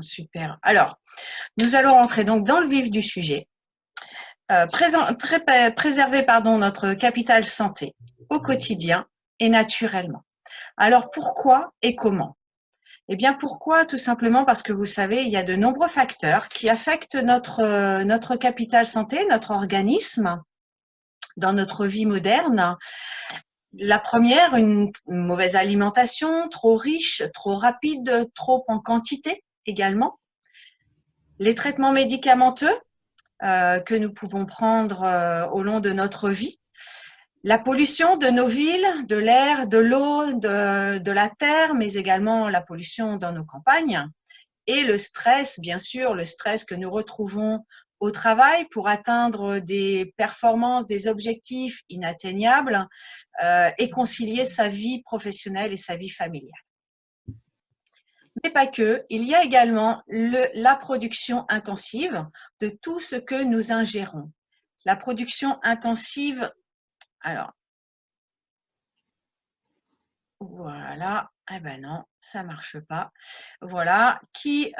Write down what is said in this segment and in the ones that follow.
Super. Alors, nous allons rentrer donc dans le vif du sujet. Préserver notre capital santé au quotidien et naturellement. Alors, pourquoi et comment? Eh bien, pourquoi? Tout simplement parce que vous savez, il y a de nombreux facteurs qui affectent notre capital santé, notre organisme dans notre vie moderne. La première, une mauvaise alimentation, trop riche, trop rapide, trop en quantité également. Les traitements médicamenteux que nous pouvons prendre au long de notre vie. La pollution de nos villes, de l'air, de l'eau, de la terre, mais également la pollution dans nos campagnes. Et le stress, bien sûr, le stress que nous retrouvons au travail pour atteindre des performances, des objectifs inatteignables et concilier sa vie professionnelle et sa vie familiale. Mais pas que, il y a également la production intensive de tout ce que nous ingérons. La production intensive, alors, voilà, eh ben non, ça marche pas. Voilà, qui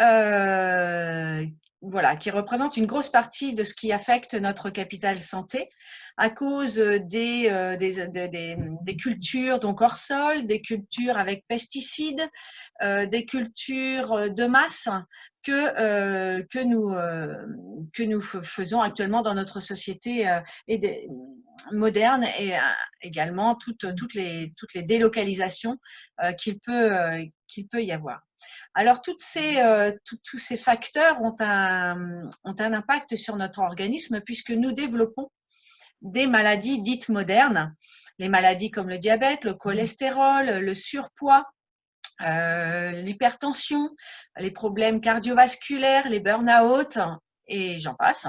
représente une grosse partie de ce qui affecte notre capital santé à cause des cultures donc hors sol, des cultures avec pesticides, des cultures de masse que nous faisons actuellement dans notre société moderne et également toutes les délocalisations qu'il peut y avoir. Alors, tous ces facteurs ont un impact sur notre organisme puisque nous développons des maladies dites modernes, les maladies comme le diabète, le cholestérol, le surpoids, l'hypertension, les problèmes cardiovasculaires, les burn-out et j'en passe.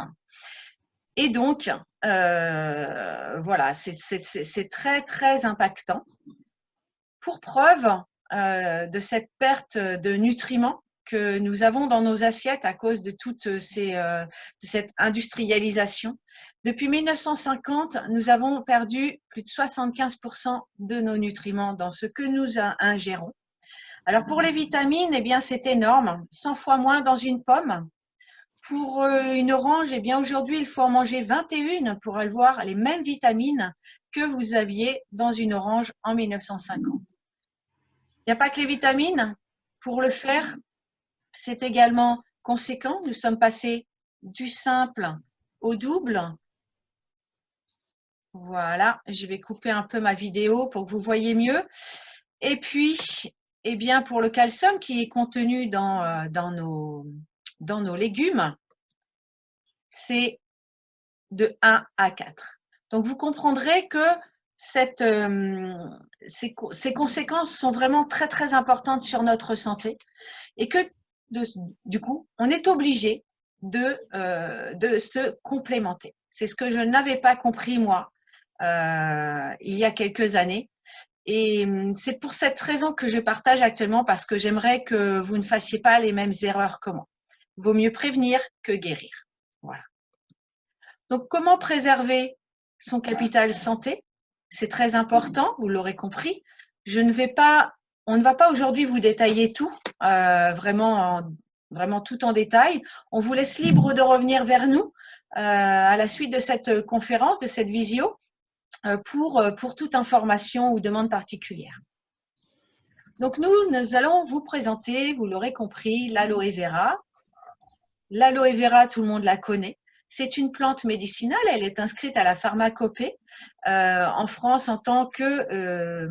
Et donc, voilà, c'est très, très impactant. Pour preuve de cette perte de nutriments que nous avons dans nos assiettes à cause de toute cette industrialisation. Depuis 1950, nous avons perdu plus de 75% de nos nutriments dans ce que nous ingérons. Alors pour les vitamines, eh bien c'est énorme, 100 fois moins dans une pomme. Pour une orange, eh bien aujourd'hui, il faut en manger 21 pour avoir les mêmes vitamines que vous aviez dans une orange en 1950. Il n'y a pas que les vitamines. Pour le fer, c'est également conséquent. Nous sommes passés du simple au double. Voilà, je vais couper un peu ma vidéo pour que vous voyez mieux. Et puis, eh bien, pour le calcium qui est contenu dans nos légumes, c'est de 1 à 4. Donc, vous comprendrez que ces conséquences sont vraiment très, très importantes sur notre santé et que, du coup, on est obligé de se complémenter. C'est ce que je n'avais pas compris, moi, il y a quelques années. Et c'est pour cette raison que je partage actuellement, parce que j'aimerais que vous ne fassiez pas les mêmes erreurs que moi. Il vaut mieux prévenir que guérir. Voilà. Donc, comment préserver son capital santé? C'est très important, vous l'aurez compris. On ne va pas aujourd'hui vous détailler tout, vraiment tout en détail. On vous laisse libre de revenir vers nous à la suite de cette conférence, de cette visio, pour toute information ou demande particulière. Donc, nous allons vous présenter, vous l'aurez compris, l'aloe vera. L'aloe vera, tout le monde la connaît. C'est une plante médicinale, elle est inscrite à la pharmacopée en France en tant que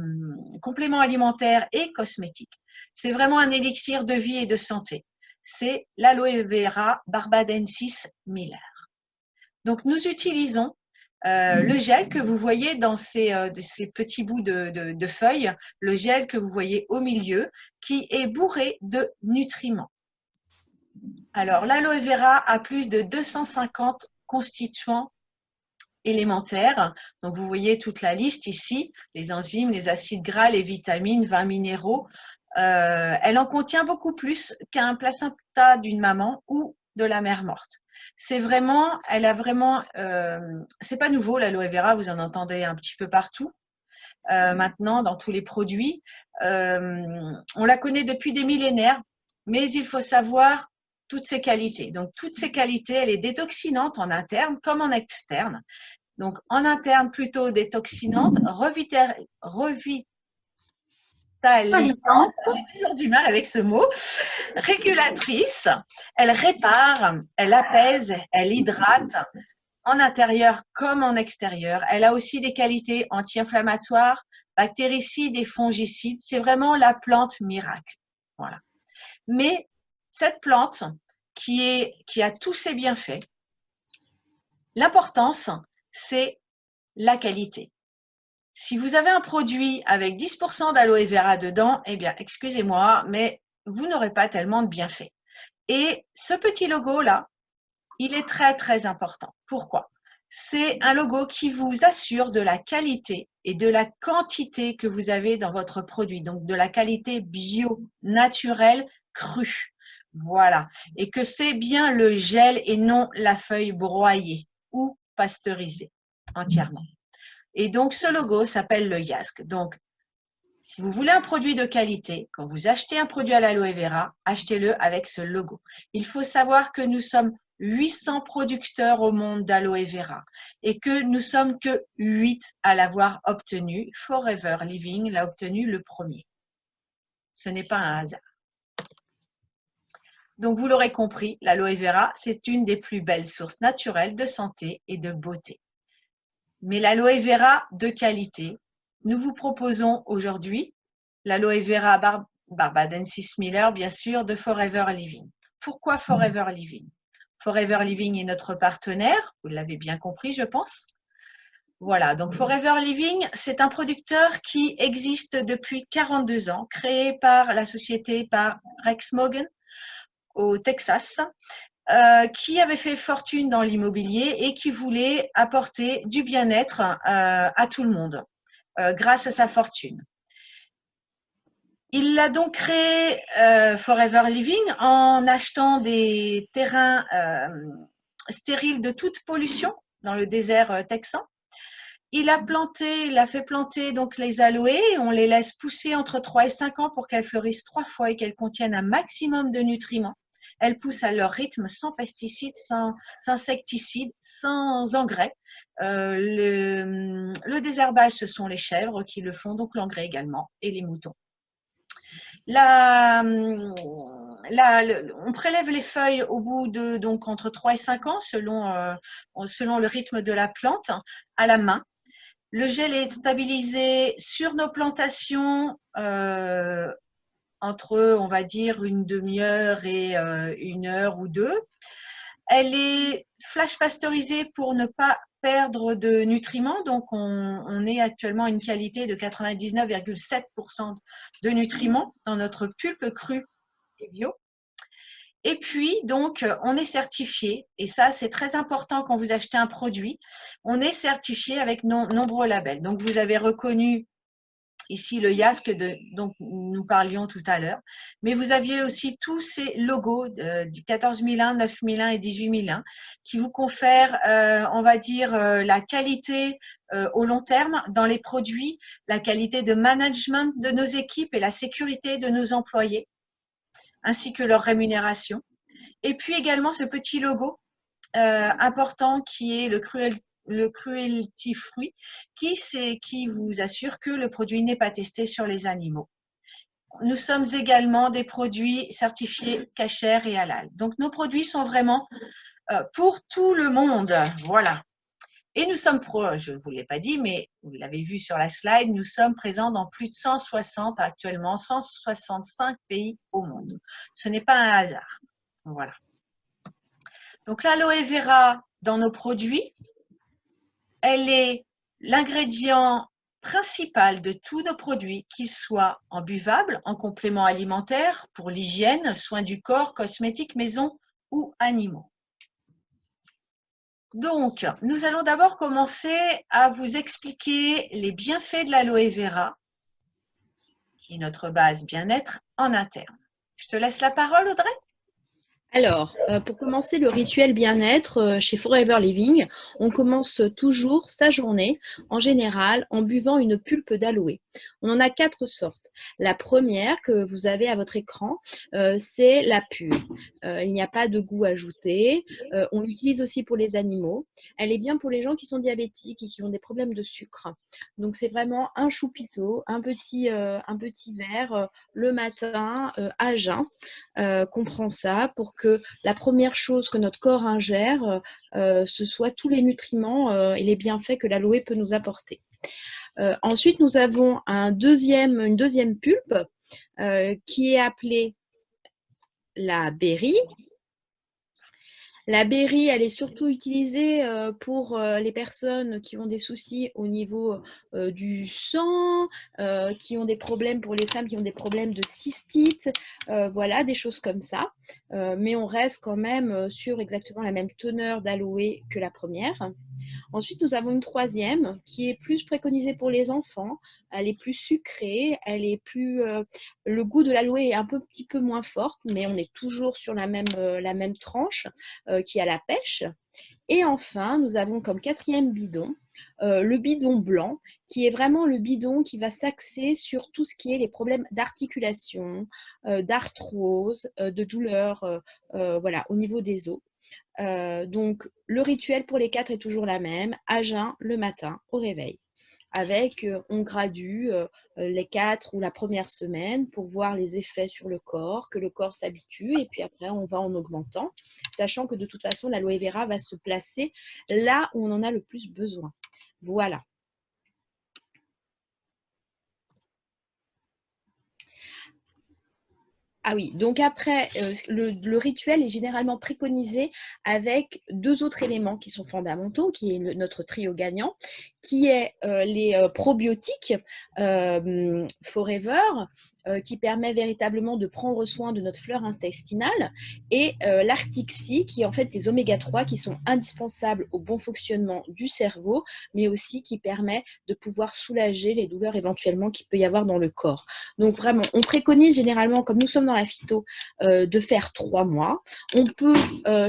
complément alimentaire et cosmétique. C'est vraiment un élixir de vie et de santé. C'est l'aloe vera barbadensis Miller. Donc, nous utilisons le gel que vous voyez dans ces petits bouts de feuilles, le gel que vous voyez au milieu, qui est bourré de nutriments. Alors, l'aloe vera a plus de 250 constituants élémentaires. Donc, vous voyez toute la liste ici, les enzymes, les acides gras, les vitamines, 20 minéraux. Elle en contient beaucoup plus qu'un placenta d'une maman ou de la mère morte. C'est pas nouveau l'aloe vera, vous en entendez un petit peu partout. Maintenant, dans tous les produits. On la connaît depuis des millénaires. mais il faut savoir toutes ses qualités. Donc, toutes ses qualités, elle est détoxinante en interne comme en externe. Donc, en interne, plutôt détoxinante, revitalisante, j'ai toujours du mal avec ce mot, régulatrice, elle répare, elle apaise, elle hydrate, en intérieur comme en extérieur. Elle a aussi des qualités anti-inflammatoires, bactéricides et fongicides. C'est vraiment la plante miracle. Voilà. Mais cette plante qui a tous ses bienfaits, l'importance, c'est la qualité. Si vous avez un produit avec 10% d'aloe vera dedans, eh bien, excusez-moi, mais vous n'aurez pas tellement de bienfaits. Et ce petit logo-là, il est très, très important. Pourquoi? C'est un logo qui vous assure de la qualité et de la quantité que vous avez dans votre produit. Donc, de la qualité bio, naturelle, crue. Voilà. Et que c'est bien le gel et non la feuille broyée ou pasteurisée entièrement. Et donc, ce logo s'appelle le YASC. Donc, si vous voulez un produit de qualité, quand vous achetez un produit à l'aloe vera, achetez-le avec ce logo. Il faut savoir que nous sommes 800 producteurs au monde d'aloe vera et que nous sommes que 8 à l'avoir obtenu. Forever Living l'a obtenu le premier. Ce n'est pas un hasard. Donc, vous l'aurez compris, l'aloe vera, c'est une des plus belles sources naturelles de santé et de beauté. Mais l'aloe vera de qualité, nous vous proposons aujourd'hui l'aloe vera barbadensis Miller, bien sûr, de Forever Living. Pourquoi Forever Living? Forever Living est notre partenaire, vous l'avez bien compris, je pense. Voilà, donc Forever Living, c'est un producteur qui existe depuis 42 ans, créé par la société par Rex Mogan au Texas, qui avait fait fortune dans l'immobilier et qui voulait apporter du bien-être à tout le monde grâce à sa fortune. Il a donc créé Forever Living en achetant des terrains stériles de toute pollution dans le désert texan. Il a fait planter donc les aloés. On les laisse pousser entre 3 et 5 ans pour qu'elles fleurissent 3 fois et qu'elles contiennent un maximum de nutriments. Elles poussent à leur rythme, sans pesticides, sans insecticides, sans engrais. Le désherbage, ce sont les chèvres qui le font, donc l'engrais également, et les moutons. On prélève les feuilles au bout de donc entre 3 et 5 ans selon le rythme de la plante à la main. Le gel est stabilisé sur nos plantations entre, on va dire, une demi-heure et 1 heure ou 2. Elle est flash pasteurisée pour ne pas perdre de nutriments. Donc, on est actuellement à une qualité de 99,7% de nutriments dans notre pulpe crue et bio. Et puis, donc, on est certifié, et ça, c'est très important quand vous achetez un produit, on est certifié avec nombreux labels. Donc, vous avez reconnu ici le YASC dont nous parlions tout à l'heure, mais vous aviez aussi tous ces logos 14001, 9001 et 18001 qui vous confèrent, on va dire, la qualité au long terme dans les produits, la qualité de management de nos équipes et la sécurité de nos employés, ainsi que leur rémunération. Et puis également ce petit logo important qui est le cruelty free, qui vous assure que le produit n'est pas testé sur les animaux. Nous sommes également des produits certifiés Kasher et halal. Donc nos produits sont vraiment pour tout le monde. Voilà. Et nous sommes, je ne vous l'ai pas dit, mais vous l'avez vu sur la slide, nous sommes présents dans plus de 160 actuellement, 165 pays au monde. Ce n'est pas un hasard. Voilà. Donc l'aloe vera dans nos produits, elle est l'ingrédient principal de tous nos produits, qu'ils soient en buvable, en complément alimentaire, pour l'hygiène, soins du corps, cosmétiques, maison ou animaux. Donc, nous allons d'abord commencer à vous expliquer les bienfaits de l'aloe vera, qui est notre base bien-être en interne. Je te laisse la parole, Audrey. Alors, pour commencer le rituel bien-être chez Forever Living, on commence toujours sa journée, en général, en buvant une pulpe d'aloe. On en a 4 sortes. La première que vous avez à votre écran, c'est la pure. Il n'y a pas de goût ajouté. On l'utilise aussi pour les animaux. Elle est bien pour les gens qui sont diabétiques et qui ont des problèmes de sucre. Donc, c'est vraiment un choupiteau, un petit verre le matin à jeun. Qu'on prend ça pour que la première chose que notre corps ingère, ce soit tous les nutriments et les bienfaits que l'aloe peut nous apporter. Ensuite, nous avons une deuxième pulpe qui est appelée la berry. La berry, elle est surtout utilisée pour les personnes qui ont des soucis au niveau du sang, qui ont des problèmes, pour les femmes qui ont des problèmes de cystite, voilà, des choses comme ça. Mais on reste quand même sur exactement la même teneur d'aloe que la première. Ensuite, nous avons une troisième qui est plus préconisée pour les enfants. Elle est plus sucrée, le goût de l'aloe est un petit peu moins fort, mais on est toujours sur la même tranche qui a la pêche. Et enfin, nous avons comme quatrième bidon le bidon blanc, qui est vraiment le bidon qui va s'axer sur tout ce qui est les problèmes d'articulation, d'arthrose, de douleur voilà, au niveau des os. Donc, le rituel pour les 4 est toujours la même, à jeun le matin au réveil. Avec, on gradue les 4 ou la première semaine pour voir les effets sur le corps, que le corps s'habitue, et puis après, on va en augmentant, sachant que de toute façon, l'aloe vera va se placer là où on en a le plus besoin. Voilà. Ah oui, donc après, le rituel est généralement préconisé avec 2 autres éléments qui sont fondamentaux, qui est notre trio gagnant, qui est les probiotiques Forever, qui permet véritablement de prendre soin de notre flore intestinale, et l'Arctic Sea, qui est en fait les oméga 3 qui sont indispensables au bon fonctionnement du cerveau, mais aussi qui permet de pouvoir soulager les douleurs éventuellement qu'il peut y avoir dans le corps. Donc vraiment, on préconise généralement, comme nous sommes dans la phyto, de faire 3 mois. On peut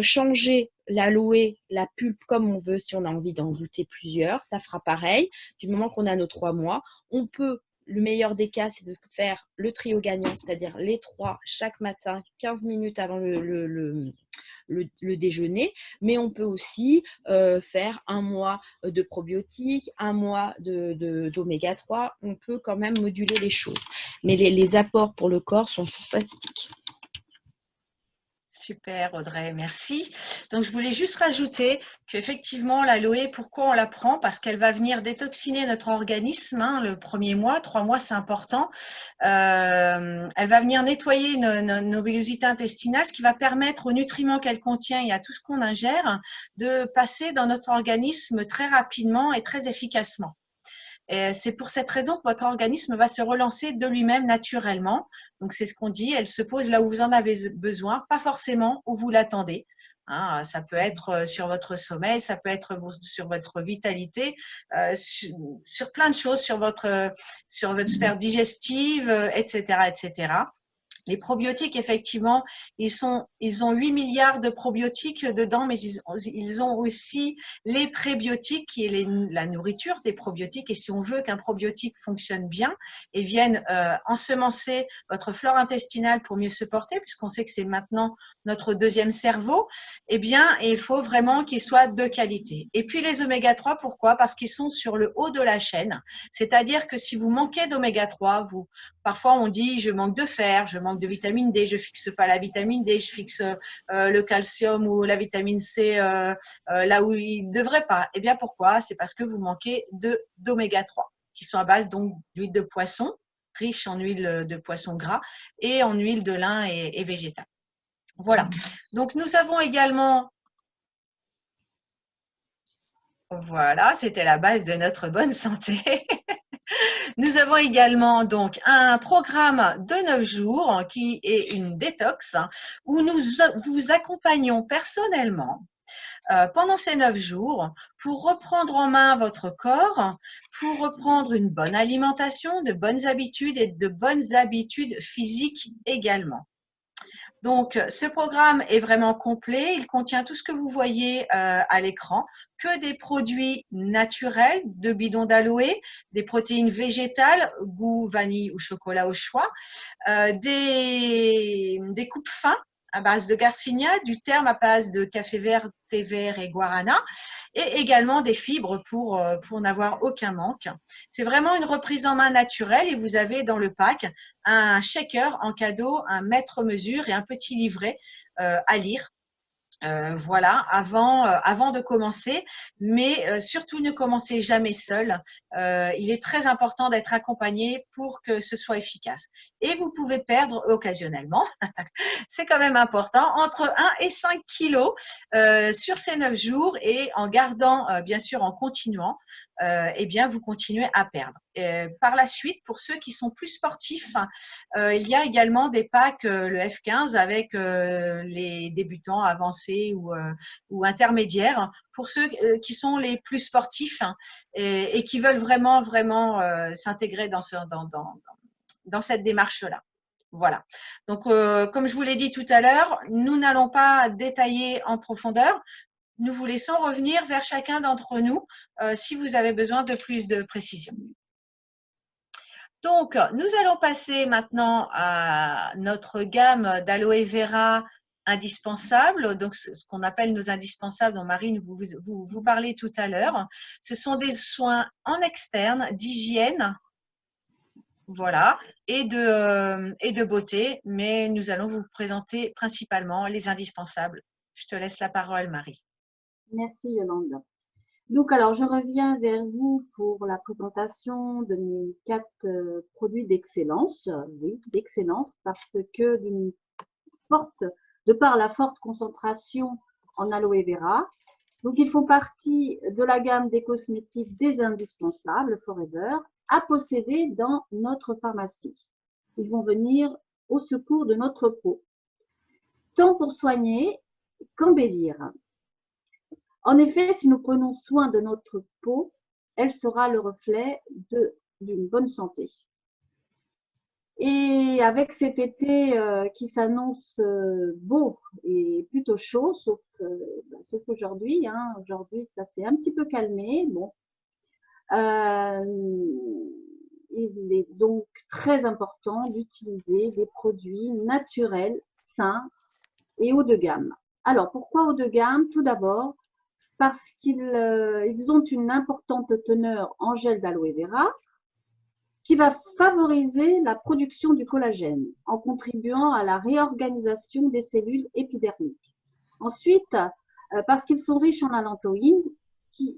changer l'aloe, la pulpe comme on veut si on a envie d'en goûter plusieurs. Ça fera pareil du moment qu'on a nos 3 mois. On peut, le meilleur des cas, c'est de faire le trio gagnant, c'est-à-dire les 3 chaque matin, 15 minutes avant le déjeuner, mais on peut aussi faire 1 mois de probiotiques, 1 mois d'oméga 3. On peut quand même moduler les choses. Mais les apports pour le corps sont fantastiques. Super Audrey, merci. Donc je voulais juste rajouter qu'effectivement l'aloe, pourquoi on la prend? Parce qu'elle va venir détoxiner notre organisme le premier mois, 3 mois c'est important. Elle va venir nettoyer nos villosités intestinales, ce qui va permettre aux nutriments qu'elle contient et à tout ce qu'on ingère de passer dans notre organisme très rapidement et très efficacement. C'est pour cette raison que votre organisme va se relancer de lui-même naturellement. Donc, c'est ce qu'on dit, elle se pose là où vous en avez besoin, pas forcément où vous l'attendez. Hein, ça peut être sur votre sommeil, ça peut être sur votre vitalité, sur plein de choses, sur votre sphère digestive, etc., etc. Les probiotiques, effectivement, ils ont 8 milliards de probiotiques dedans, mais ils ont aussi les prébiotiques, qui est la nourriture des probiotiques. Et si on veut qu'un probiotique fonctionne bien et vienne ensemencer votre flore intestinale pour mieux se porter, puisqu'on sait que c'est maintenant notre deuxième cerveau, eh bien, il faut vraiment qu'ils soient de qualité. Et puis les oméga 3, pourquoi? Parce qu'ils sont sur le haut de la chaîne. C'est-à-dire que si vous manquez d'oméga 3, parfois on dit je manque de fer, je manque de vitamine D, je fixe pas la vitamine D, je fixe le calcium ou la vitamine C là où il ne devrait pas. Eh bien pourquoi? C'est parce que vous manquez d'oméga 3 qui sont à base donc d'huile de poisson, riche en huile de poisson gras et en huile de lin et végétale. Voilà. Donc nous avons également, voilà, c'était la base de notre bonne santé. Nous avons également donc un programme de 9 jours qui est une détox où nous vous accompagnons personnellement pendant ces 9 jours pour reprendre en main votre corps, pour reprendre une bonne alimentation, de bonnes habitudes et de bonnes habitudes physiques également. Donc, ce programme est vraiment complet. Il contient tout ce que vous voyez à l'écran, que des produits naturels, de bidons d'aloe, des protéines végétales, goût vanille ou chocolat au choix, des coupes fins à base de garcinia, du terme à base de café vert, thé vert et guarana, et également des fibres pour n'avoir aucun manque. C'est vraiment une reprise en main naturelle et vous avez dans le pack un shaker en cadeau, un mètre-mesure et un petit livret à lire. Voilà, avant de commencer, mais surtout ne commencez jamais seul. Il est très important d'être accompagné pour que ce soit efficace. Et vous pouvez perdre occasionnellement, c'est quand même important, entre 1 et 5 kilos sur ces 9 jours et en gardant, bien sûr, en continuant, eh bien, vous continuez à perdre. Par la suite, pour ceux qui sont plus sportifs, il y a également des packs, le F15 avec les débutants avancés ou intermédiaires, pour ceux qui sont les plus sportifs et qui veulent vraiment s'intégrer dans cette démarche-là. Voilà. Donc, comme je vous l'ai dit tout à l'heure, nous n'allons pas détailler en profondeur. Nous vous laissons revenir vers chacun d'entre nous si vous avez besoin de plus de précision. Donc, nous allons passer maintenant à notre gamme d'aloe vera indispensables, donc ce qu'on appelle nos indispensables, dont Marine vous parlez tout à l'heure. Ce sont des soins en externe, d'hygiène, voilà, et de beauté, mais nous allons vous présenter principalement les indispensables. Je te laisse la parole, Marie. Merci Yolande. Donc alors je reviens vers vous pour la présentation de mes 4 produits d'excellence. Oui, d'excellence parce que de par la forte concentration en aloe vera, donc ils font partie de la gamme des cosmétiques des indispensables Forever à posséder dans notre pharmacie. Ils vont venir au secours de notre peau, tant pour soigner qu'embellir. En effet, si nous prenons soin de notre peau, elle sera le reflet d'une bonne santé. Et avec cet été qui s'annonce beau et plutôt chaud, sauf aujourd'hui, aujourd'hui ça s'est un petit peu calmé. Bon, il est donc très important d'utiliser des produits naturels, sains et haut de gamme. Alors pourquoi haut de gamme? Tout d'abord, parce qu'ils ont une importante teneur en gel d'aloe vera qui va favoriser la production du collagène en contribuant à la réorganisation des cellules épidermiques. Ensuite, parce qu'ils sont riches en allantoïne qui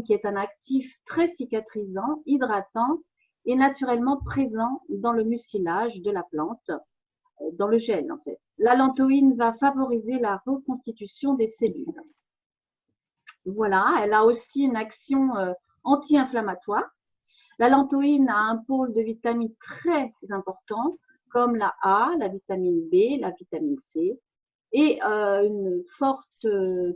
est un actif très cicatrisant, hydratant et naturellement présent dans le mucilage de la plante, dans le gel en fait. L'allantoïne va favoriser la reconstitution des cellules. Voilà, elle a aussi une action anti-inflammatoire. L'allantoïne a un pôle de vitamines très important, comme la A, la vitamine B, la vitamine C, et une forte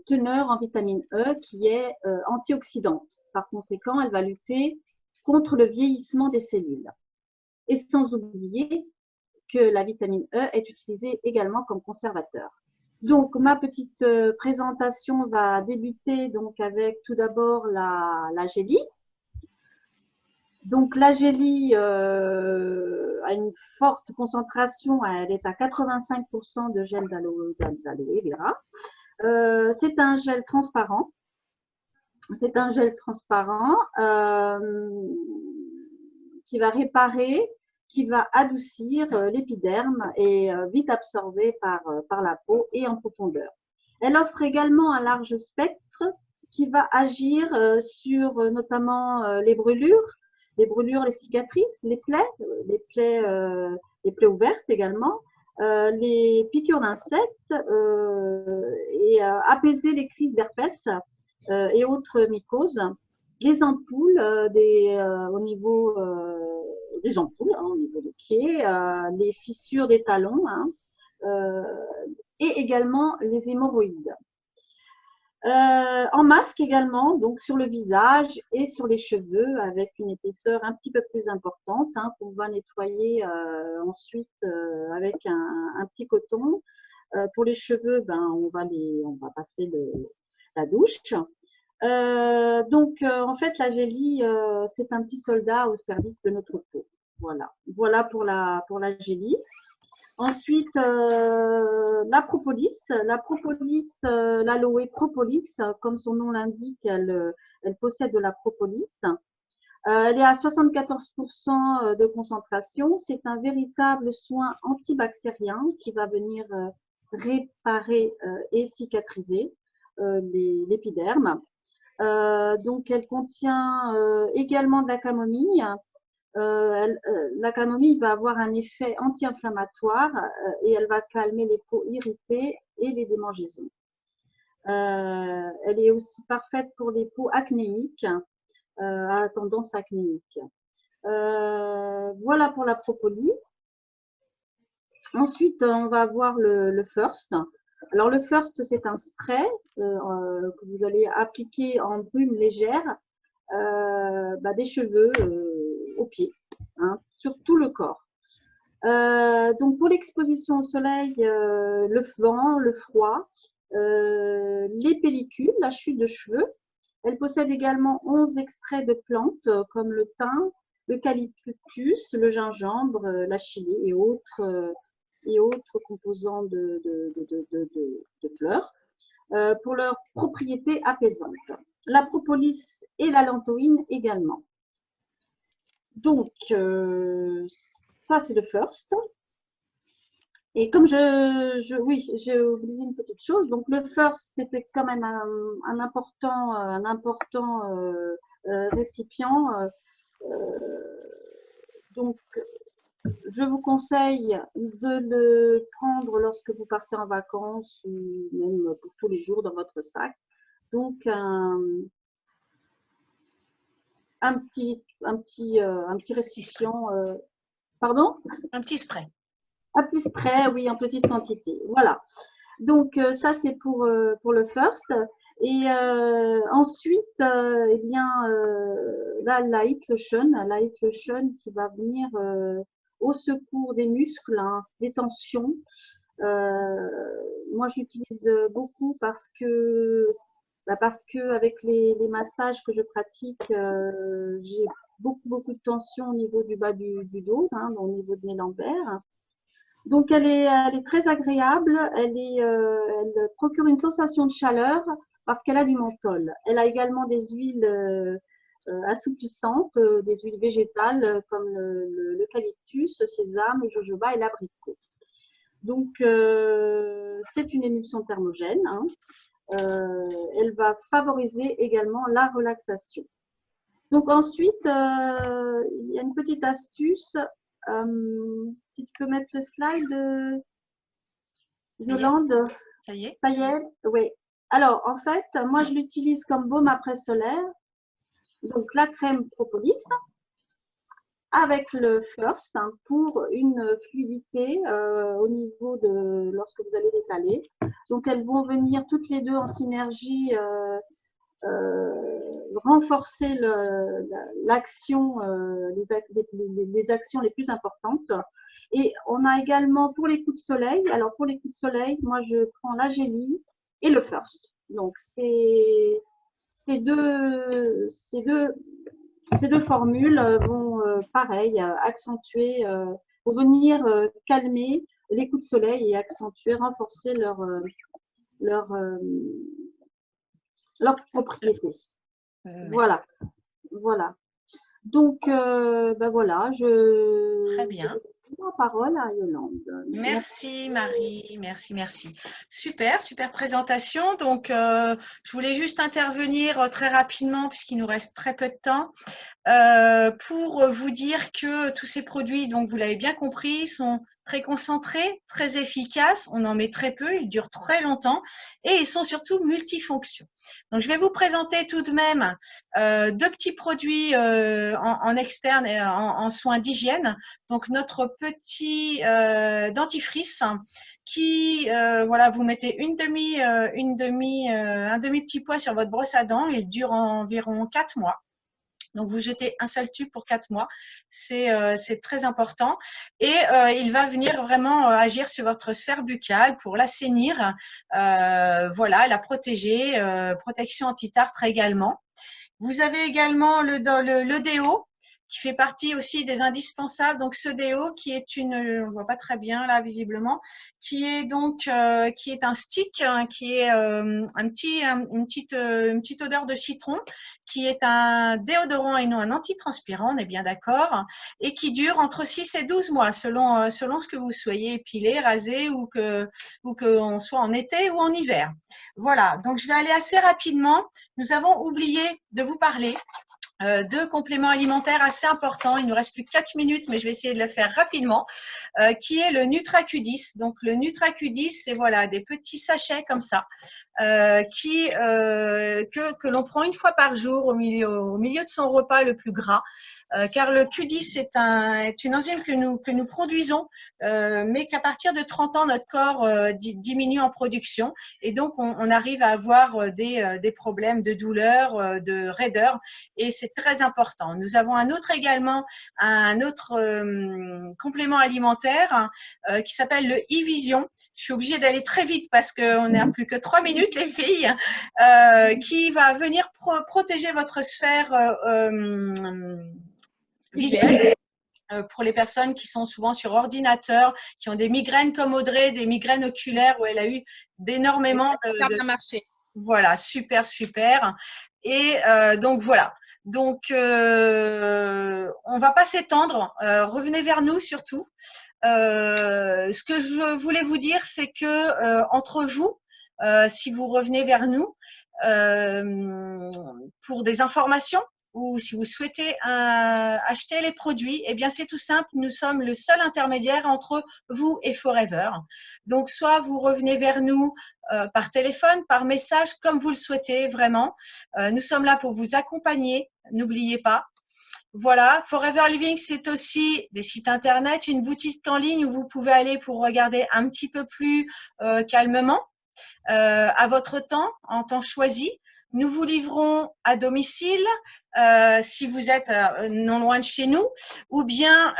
teneur en vitamine E qui est antioxydante. Par conséquent, elle va lutter contre le vieillissement des cellules. Et sans oublier que la vitamine E est utilisée également comme conservateur. Donc, ma petite présentation va débuter donc avec tout d'abord la gélie. Donc, la gélie a une forte concentration, elle est à 85% de gel d'aloe vera. C'est un gel transparent. C'est un gel transparent qui va réparer, qui va adoucir l'épiderme et vite absorbé par la peau et en profondeur. Elle offre également un large spectre qui va agir sur notamment les brûlures, les cicatrices, les plaies ouvertes également, les piqûres d'insectes et apaiser les crises d'herpès et autres mycoses, les ampoules au niveau des ampoules, au niveau des pieds, les fissures des talons et également les hémorroïdes. En masque également, donc sur le visage et sur les cheveux avec une épaisseur un petit peu plus importante qu'on va nettoyer ensuite avec un petit coton. Pour les cheveux, on va passer la douche. En fait, la Gélie, c'est un petit soldat au service de notre peau. Voilà pour la Gélie. Ensuite, la propolis. La propolis, l'aloe propolis, comme son nom l'indique, elle possède de la propolis. Elle est à 74% de concentration. C'est un véritable soin antibactérien qui va venir réparer et cicatriser l'épiderme. Donc, elle contient également de la camomille. La camomille va avoir un effet anti-inflammatoire et elle va calmer les peaux irritées et les démangeaisons. Elle est aussi parfaite pour les peaux acnéiques, à tendance acnéique. Voilà pour la propolis. Ensuite, on va avoir le First. Alors, le First, c'est un spray que vous allez appliquer en brume légère des cheveux aux pieds, sur tout le corps. Donc, pour l'exposition au soleil, le vent, le froid, les pellicules, la chute de cheveux. Elle possède également 11 extraits de plantes comme le thym, l'eucalyptus, le gingembre, la chilée et autres composants de fleurs pour leurs propriétés apaisantes. La propolis et la lantoïne également. Donc, ça c'est le First. Et comme oui, j'ai oublié une petite chose. Donc, le First, c'était quand même un important récipient. Donc, je vous conseille de le prendre lorsque vous partez en vacances ou même pour tous les jours dans votre sac. Donc, un petit récipient. Pardon? Un petit spray. Un petit spray, oui, en petite quantité. Voilà. Donc, ça, c'est pour le First. Et ensuite, la Heat Lotion qui va venir au secours des muscles, des tensions. Moi, je l'utilise beaucoup parce que avec les massages que je pratique, j'ai beaucoup de tension au niveau du bas du dos, au niveau de mes lombaires. Donc, elle est très agréable. Elle procure une sensation de chaleur parce qu'elle a du menthol. Elle a également des huiles assouplissantes, des huiles végétales comme l'eucalyptus, le sésame, le jojoba et l'abricot. Donc, c'est une émulsion thermogène. Elle va favoriser également la relaxation. Donc, ensuite, il y a une petite astuce. Si tu peux mettre le slide, Yolande. Ça y est. Ça y est, oui. Alors, en fait, moi, je l'utilise comme baume après solaire. Donc, la crème propolis avec le First pour une fluidité au niveau de lorsque vous allez l'étaler. Donc, elles vont venir toutes les deux en synergie renforcer l'action, les actions les plus importantes. Et on a également pour les coups de soleil, alors pour les coups de soleil, moi je prends la Gélie et le First. Donc ces deux formules vont pareil accentuer, vont venir calmer les coups de soleil et accentuer, renforcer leur propriété. Voilà. Donc, voilà, Très bien. Je donne la parole à Yolande. Merci Marie, merci. Super présentation. Donc, je voulais juste intervenir très rapidement puisqu'il nous reste très peu de temps pour vous dire que tous ces produits, donc vous l'avez bien compris, sont très concentrés, très efficaces. On en met très peu, ils durent très longtemps et ils sont surtout multifonctions. Donc, je vais vous présenter tout de même deux petits produits en externe et en soins d'hygiène. Donc, notre petit dentifrice qui, voilà, vous mettez un demi petit pois sur votre brosse à dents. Il dure environ 4 mois. Donc, vous jetez un seul tube pour 4 mois. C'est très important. Et il va venir vraiment agir sur votre sphère buccale pour l'assainir, voilà, la protéger, protection anti-tartre également. Vous avez également le déo qui fait partie aussi des indispensables. Donc, ce déo qui est on voit pas très bien là visiblement, qui est donc qui est un stick, qui est une petite odeur de citron, qui est un déodorant et non un antitranspirant, on est bien d'accord, et qui dure entre 6 et 12 mois selon ce que vous soyez épilé, rasé ou qu'on soit en été ou en hiver. Voilà, donc je vais aller assez rapidement. Nous avons oublié de vous parler deux compléments alimentaires assez importants. Il nous reste plus que 4 minutes, mais je vais essayer de le faire rapidement, qui est le NutraQ10. Donc, le NutraQ10, c'est voilà, des petits sachets comme ça, que l'on prend une fois par jour au milieu de son repas le plus gras. Car le Q10 est une enzyme que nous produisons, mais qu'à partir de 30 ans, notre corps diminue en production et donc on arrive à avoir des problèmes de douleur, de raideur et c'est très important. Nous avons un autre complément alimentaire qui s'appelle le e-Vision. Je suis obligée d'aller très vite parce qu'on n'a plus que 3 minutes les filles, qui va venir protéger votre sphère visuelle pour les personnes qui sont souvent sur ordinateur, qui ont des migraines comme Audrey, des migraines oculaires où elle a eu d'énormément de marché. Voilà, super, super. Et donc voilà. Donc on va pas s'étendre. Revenez vers nous surtout. Ce que je voulais vous dire, c'est que entre vous, si vous revenez vers nous pour des informations ou si vous souhaitez acheter les produits, eh bien c'est tout simple, nous sommes le seul intermédiaire entre vous et Forever. Donc soit vous revenez vers nous par téléphone, par message, comme vous le souhaitez vraiment. Nous sommes là pour vous accompagner, n'oubliez pas. Voilà, Forever Living, c'est aussi des sites internet, une boutique en ligne où vous pouvez aller pour regarder un petit peu plus calmement, à votre temps, en temps choisi. Nous vous livrons à domicile si vous êtes non loin de chez nous ou bien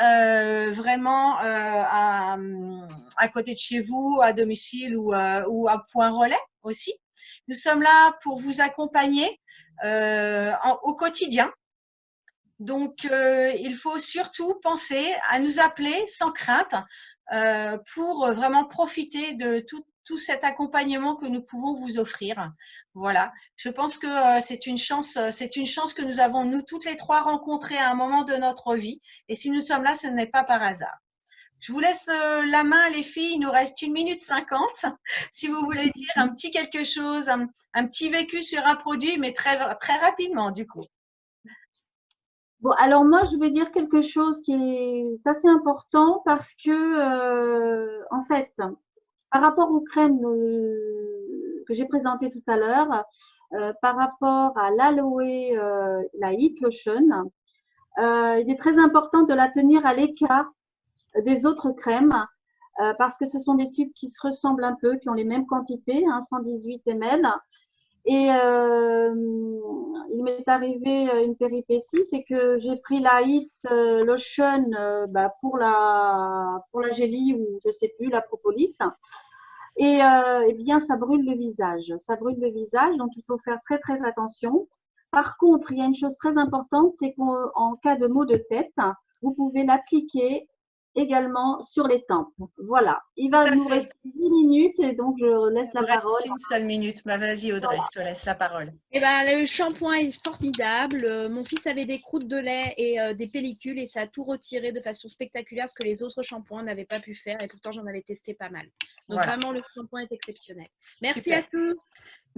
vraiment à côté de chez vous, à domicile ou à point relais aussi. Nous sommes là pour vous accompagner au quotidien. Donc, il faut surtout penser à nous appeler sans crainte pour vraiment profiter de tout cet accompagnement que nous pouvons vous offrir. Voilà, je pense que c'est une chance que nous avons, nous toutes les trois, rencontrées à un moment de notre vie. Et si nous sommes là, ce n'est pas par hasard. Je vous laisse la main, les filles. Il nous reste 1 minute 50. Si vous voulez dire un petit quelque chose, un petit vécu sur un produit, mais très, très rapidement du coup. Bon, alors moi, je vais dire quelque chose qui est assez important parce que, en fait, par rapport aux crèmes que j'ai présentées tout à l'heure, par rapport à l'aloe, la Heat Lotion, il est très important de la tenir à l'écart des autres crèmes parce que ce sont des tubes qui se ressemblent un peu, qui ont les mêmes quantités, 118 ml. Et il m'est arrivé une péripétie, c'est que j'ai pris la Heat Lotion pour la jelly ou je sais plus, la propolis. Et eh bien, ça brûle le visage. Ça brûle le visage, donc il faut faire très très attention. Par contre, il y a une chose très importante, c'est qu'en cas de maux de tête, vous pouvez l'appliquer également sur les tempes. Voilà. Il va nous rester 10 minutes et donc je laisse la parole. Une seule minute. Bah, vas-y Audrey, voilà. Je te laisse la parole. Eh ben, le shampoing est formidable. Mon fils avait des croûtes de lait et des pellicules et ça a tout retiré de façon spectaculaire, ce que les autres shampoings n'avaient pas pu faire et pourtant j'en avais testé pas mal. Donc voilà. Vraiment, le shampoing est exceptionnel. Merci Super. À tous.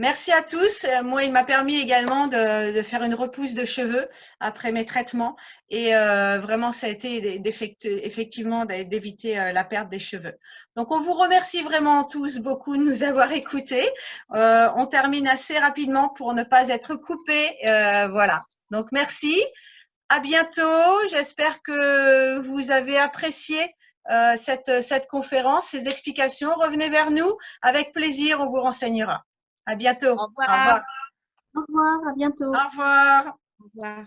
Merci à tous. Moi, il m'a permis également de faire une repousse de cheveux après mes traitements. Et vraiment, ça a été effectivement d'éviter la perte des cheveux. Donc, on vous remercie vraiment tous beaucoup de nous avoir écoutés. On termine assez rapidement pour ne pas être coupé. Voilà. Donc, merci. À bientôt. J'espère que vous avez apprécié cette conférence, ces explications. Revenez vers nous. Avec plaisir, on vous renseignera. À bientôt. Au Au revoir. revoir. Au revoir, à bientôt. Au revoir. Au revoir.